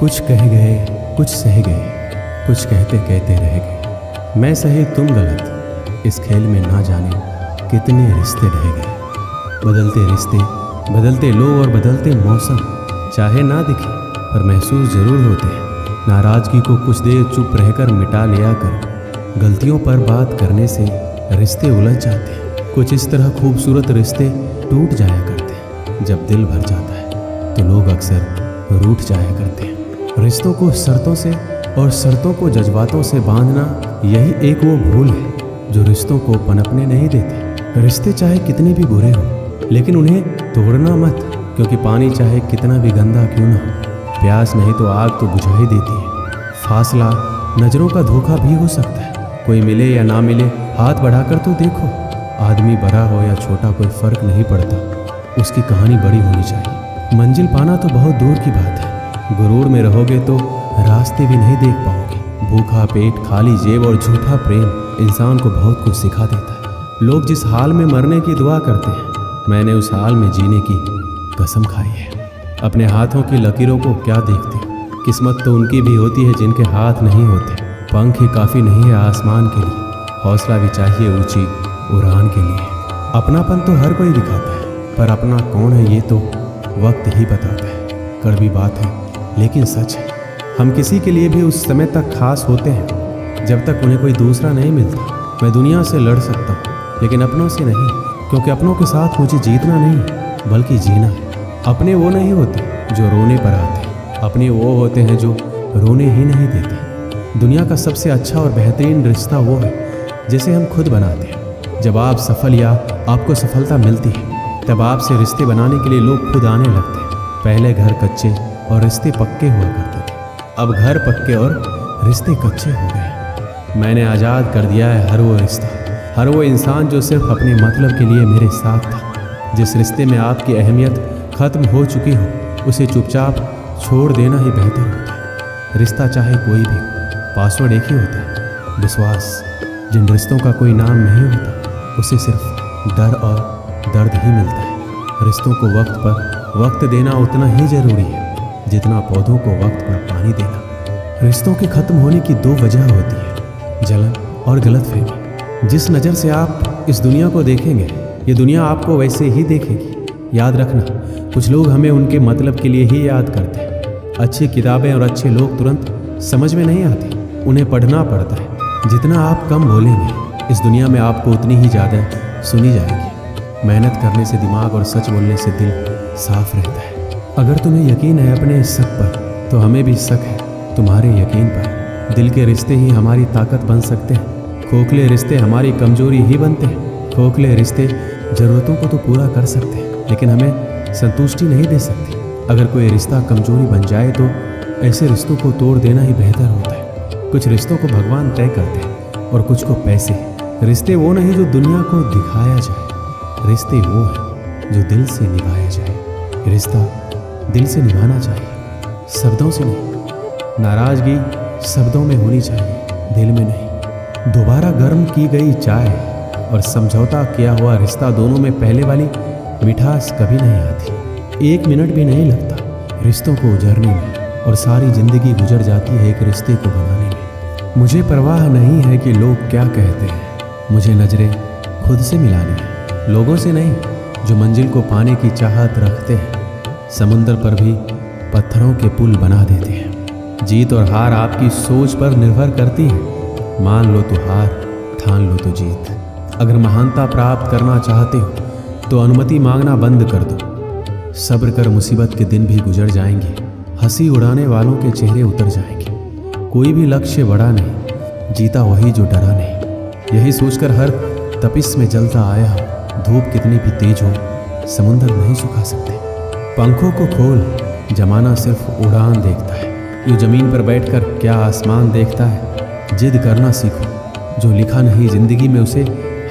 कुछ कह गए, कुछ सह गए, कुछ कहते कहते रह गए। मैं सही तुम गलत, इस खेल में ना जाने कितने रिश्ते रह गए। बदलते रिश्ते, बदलते लोग और बदलते मौसम, चाहे ना दिखे पर महसूस जरूर होते हैं। नाराज़गी को कुछ देर चुप रहकर मिटा लिया कर, गलतियों पर बात करने से रिश्ते उलझ जाते हैं। कुछ इस तरह खूबसूरत रिश्ते टूट जाया करते हैं। जब दिल भर जाता है तो लोग अक्सर रूठ जाया करते हैं। रिश्तों को शर्तों से और शर्तों को जज्बातों से बांधना, यही एक वो भूल है जो रिश्तों को पनपने नहीं देती। रिश्ते चाहे कितने भी बुरे हो, लेकिन उन्हें तोड़ना मत, क्योंकि पानी चाहे कितना भी गंदा क्यों ना हो, प्यास नहीं तो आग तो बुझा ही देती है। फासला नजरों का धोखा भी हो सकता है। कोई मिले या ना मिले, हाथ बढ़ाकर तो देखो। आदमी बड़ा हो या छोटा, कोई फर्क नहीं पड़ता, उसकी कहानी बड़ी होनी चाहिए। मंजिल पाना तो बहुत दूर की बात है। गुरूर में रहोगे तो रास्ते भी नहीं देख पाओगे। भूखा पेट, खाली जेब और झूठा प्रेम इंसान को बहुत कुछ सिखा देता है। लोग जिस हाल में मरने की दुआ करते हैं, मैंने उस हाल में जीने की कसम खाई है। अपने हाथों की लकीरों को क्या देखते, किस्मत तो उनकी भी होती है जिनके हाथ नहीं होते। पंख ही काफ़ी नहीं है आसमान के लिए, हौसला भी चाहिए ऊंची उड़ान के लिए। अपनापन तो हर कोई दिखाता है, पर अपना कौन है ये तो वक्त ही बताता है। कड़वी बात है लेकिन सच है, हम किसी के लिए भी उस समय तक खास होते हैं जब तक उन्हें कोई दूसरा नहीं मिलता। मैं दुनिया से लड़ सकता हूँ लेकिन अपनों से नहीं, क्योंकि अपनों के साथ मुझे जीतना नहीं बल्कि जीना है। अपने वो नहीं होते जो रोने पर आते, अपने वो होते हैं जो रोने ही नहीं देते। दुनिया का सबसे अच्छा और बेहतरीन रिश्ता वो है जिसे हम खुद बनाते हैं। जब आप सफल या आपको सफलता मिलती है, तब आपसे रिश्ते बनाने के लिए लोग खुद आने लगते हैं। पहले घर कच्चे और रिश्ते पक्के हुआ करते थे, अब घर पक्के और रिश्ते कच्चे हो गए। मैंने आज़ाद कर दिया है हर वो रिश्ता, हर वो इंसान जो सिर्फ अपने मतलब के लिए मेरे साथ था। जिस रिश्ते में आपकी अहमियत खत्म हो चुकी हो, उसे चुपचाप छोड़ देना ही बेहतर होता है। रिश्ता चाहे कोई भी, पासवर्ड एक ही होता है, विश्वास। जिन रिश्तों का कोई नाम नहीं होता, उसे सिर्फ डर और दर्द ही मिलता है। रिश्तों को वक्त पर वक्त देना उतना ही ज़रूरी है जितना पौधों को वक्त पर पानी देना। रिश्तों के खत्म होने की दो वजह होती है, जलन और गलतफहमी। जिस नज़र से आप इस दुनिया को देखेंगे, ये दुनिया आपको वैसे ही देखेगी। याद रखना, कुछ लोग हमें उनके मतलब के लिए ही याद करते हैं। अच्छी किताबें और अच्छे लोग तुरंत समझ में नहीं आते, उन्हें पढ़ना पड़ता है। जितना आप कम बोलेंगे, इस दुनिया में आपको उतनी ही ज़्यादा सुनी जाएगी। मेहनत करने से दिमाग और सच बोलने से दिल साफ रहता है। अगर तुम्हें यकीन है अपने इस शक पर, तो हमें भी शक है तुम्हारे यकीन पर। दिल के रिश्ते ही हमारी ताकत बन सकते हैं, खोखले रिश्ते हमारी कमजोरी ही बनते हैं। खोखले रिश्ते ज़रूरतों को तो पूरा कर सकते हैं, लेकिन हमें संतुष्टि नहीं दे सकते। अगर कोई रिश्ता कमजोरी बन जाए तो ऐसे रिश्तों को तोड़ देना ही बेहतर होता है। कुछ रिश्तों को भगवान तय करते हैं और कुछ को पैसे। रिश्ते वो नहीं जो दुनिया को दिखाया जाए, रिश्ते वो है जो दिल से निभाया जाए। रिश्ता दिल से निभाना चाहिए, शब्दों से नहीं। नाराज़गी शब्दों में होनी चाहिए, दिल में नहीं। दोबारा गर्म की गई चाय और समझौता किया हुआ रिश्ता, दोनों में पहले वाली मिठास कभी नहीं आती। एक मिनट भी नहीं लगता रिश्तों को उजरने में, और सारी ज़िंदगी गुजर जाती है एक रिश्ते को बनाने में। मुझे परवाह नहीं है कि लोग क्या कहते हैं, मुझे नज़रें खुद से मिलानी है, लोगों से नहीं जो मंजिल को पाने की चाहत रखते हैं। समुंदर पर भी पत्थरों के पुल बना देते हैं। जीत और हार आपकी सोच पर निर्भर करती है। मान लो तो हार, ठान लो तो जीत। अगर महानता प्राप्त करना चाहते हो तो अनुमति मांगना बंद कर दो। सब्र कर, मुसीबत के दिन भी गुजर जाएंगे, हंसी उड़ाने वालों के चेहरे उतर जाएंगे। कोई भी लक्ष्य बड़ा नहीं, जीता वही जो डरा नहीं। यही सोचकर हर तपिश में जलता आया हूँ। धूप कितनी भी तेज हो, समुंदर नहीं सुखा सकते। पंखों को खोल, जमाना सिर्फ उड़ान देखता है। यूँ ज़मीन पर बैठकर क्या आसमान देखता है। जिद करना सीखो, जो लिखा नहीं ज़िंदगी में उसे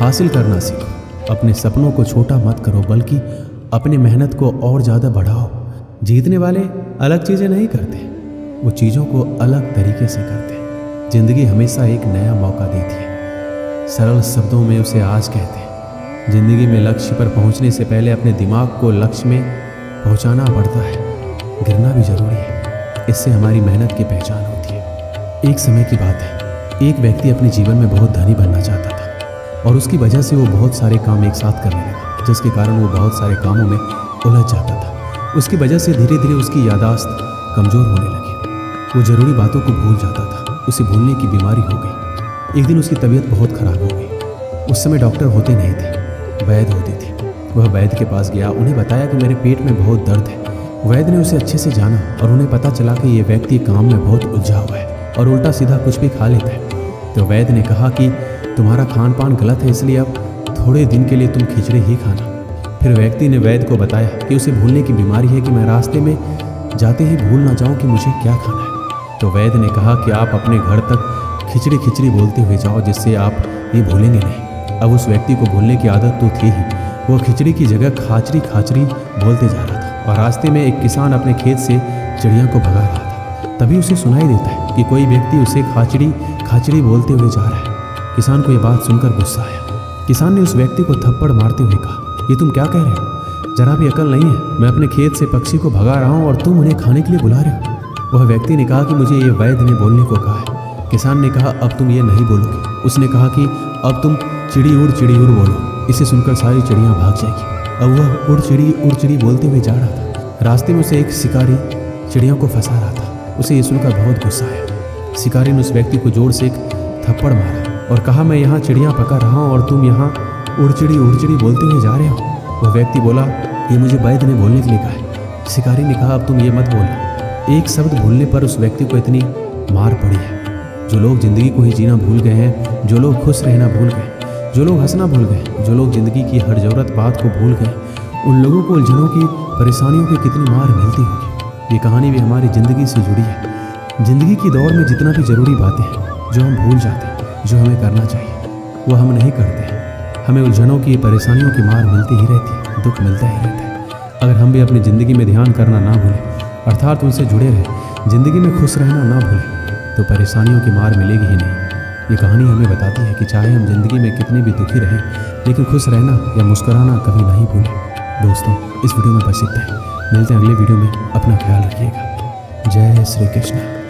हासिल करना सीखो। अपने सपनों को छोटा मत करो, बल्कि अपनी मेहनत को और ज़्यादा बढ़ाओ। जीतने वाले अलग चीज़ें नहीं करते, वो चीज़ों को अलग तरीके से करते हैं। ज़िंदगी हमेशा एक नया मौका देती है, सरल शब्दों में उसे आज कहते हैं। ज़िंदगी में लक्ष्य पर पहुंचने से पहले अपने दिमाग को लक्ष्य में पहुंचाना पड़ता है। गिरना भी ज़रूरी है, इससे हमारी मेहनत की पहचान होती है। एक समय की बात है, एक व्यक्ति अपने जीवन में बहुत धनी बनना चाहता था और उसकी वजह से वो बहुत सारे काम एक साथ करने लगा, जिसके कारण वो बहुत सारे कामों में उलझ जाता था। उसकी वजह से धीरे धीरे उसकी याददाश्त कमज़ोर होने लगी। वो ज़रूरी बातों को भूल जाता था। उसे भूलने की बीमारी हो गई। एक दिन उसकी तबीयत बहुत ख़राब हो गई। उस समय डॉक्टर होते नहीं थे, वैद्य होते थे। वह वैद्य के पास गया, उन्हें बताया कि मेरे पेट में बहुत दर्द है। वैद्य ने उसे अच्छे से जाना और उन्हें पता चला कि ये व्यक्ति काम में बहुत उलझा हुआ है और उल्टा सीधा कुछ भी खा लेता है। तो वैद्य ने कहा कि तुम्हारा खान पान गलत है, इसलिए अब थोड़े दिन के लिए तुम खिचड़ी ही खाना। फिर व्यक्ति ने वैद्य को बताया कि उसे भूलने की बीमारी है, कि मैं रास्ते में जाते ही भूल ना जाऊँ कि मुझे क्या खाना है। तो वैद्य ने कहा कि आप अपने घर तक खिचड़ी खिचड़ी बोलते हुए जाओ, जिससे आप ये भूलेंगे नहीं। अब उस व्यक्ति को भूलने की आदत तो थी ही, वो खिचड़ी की जगह खाचरी खाचरी बोलते जा रहा था। और रास्ते में एक किसान अपने खेत से चिड़िया को भगा रहा था। तभी उसे सुनाई देता है कि कोई व्यक्ति उसे खाचड़ी खाचड़ी बोलते हुए जा रहा है। किसान को यह बात सुनकर गुस्सा आया। किसान ने उस व्यक्ति को थप्पड़ मारते हुए कहा, ये तुम क्या कह रहे हो? जरा भी अकल नहीं है। मैं अपने खेत से पक्षी को भगा रहा हूँ और तुम उन्हें खाने के लिए बुला रहे हो। वह व्यक्ति ने कहा कि मुझे ये वैद्य ने बोलने को कहा है। किसान ने कहा, अब तुम ये नहीं बोलोगे। उसने कहा कि अब तुम चिड़ी उड़ बोलो। इसे सुनकर सारी चिड़ियाँ भाग जाएगी। अब वह उड़ चिड़ी बोलते हुए जा रहा था। रास्ते में उसे एक शिकारी चिड़ियों को फंसा रहा था। उसे ये सुनकर बहुत गुस्सा आया। शिकारी ने उस व्यक्ति को जोर से एक थप्पड़ मारा और कहा, मैं यहाँ चिड़ियाँ पकड़ रहा हूँ और तुम यहाँ उड़ चिड़ी बोलते हुए जा रहे हो। वह व्यक्ति बोला, ये मुझे वैद्य ने बोलने के लिए कहा है। शिकारी ने कहा, अब तुम ये मत बोलना। एक शब्द भूलने पर उस व्यक्ति को इतनी मार पड़ी है। जो लोग ज़िंदगी को ही जीना भूल गए हैं, जो लोग खुश रहना भूल गए, जो लोग हंसना भूल गए, जो लोग ज़िंदगी की हर ज़रूरत बात को भूल गए, उन लोगों को उलझनों की परेशानियों की कितनी मार मिलती होगी। ये कहानी भी हमारी ज़िंदगी से जुड़ी है। ज़िंदगी की दौड़ में जितना भी ज़रूरी बातें हैं जो हम भूल जाते हैं, जो हमें करना चाहिए, वो हम नहीं करते हैं। हमें उलझनों की परेशानियों की मार मिलती ही रहती है, दुख मिलता ही रहता है। अगर हम भी अपनी ज़िंदगी में ध्यान करना ना भूलें, अर्थात उनसे जुड़े रहें, ज़िंदगी में खुश रहना ना भूलें, तो परेशानियों की मार मिलेगी ही नहीं। ये कहानी हमें बताती है कि चाहे हम ज़िंदगी में कितने भी दुखी रहें, लेकिन खुश रहना या मुस्कुराना कभी नहीं भूलें। दोस्तों, इस वीडियो में बस इतना ही। मिलते हैं अगले वीडियो में। अपना ख्याल रखिएगा। जय श्री कृष्ण।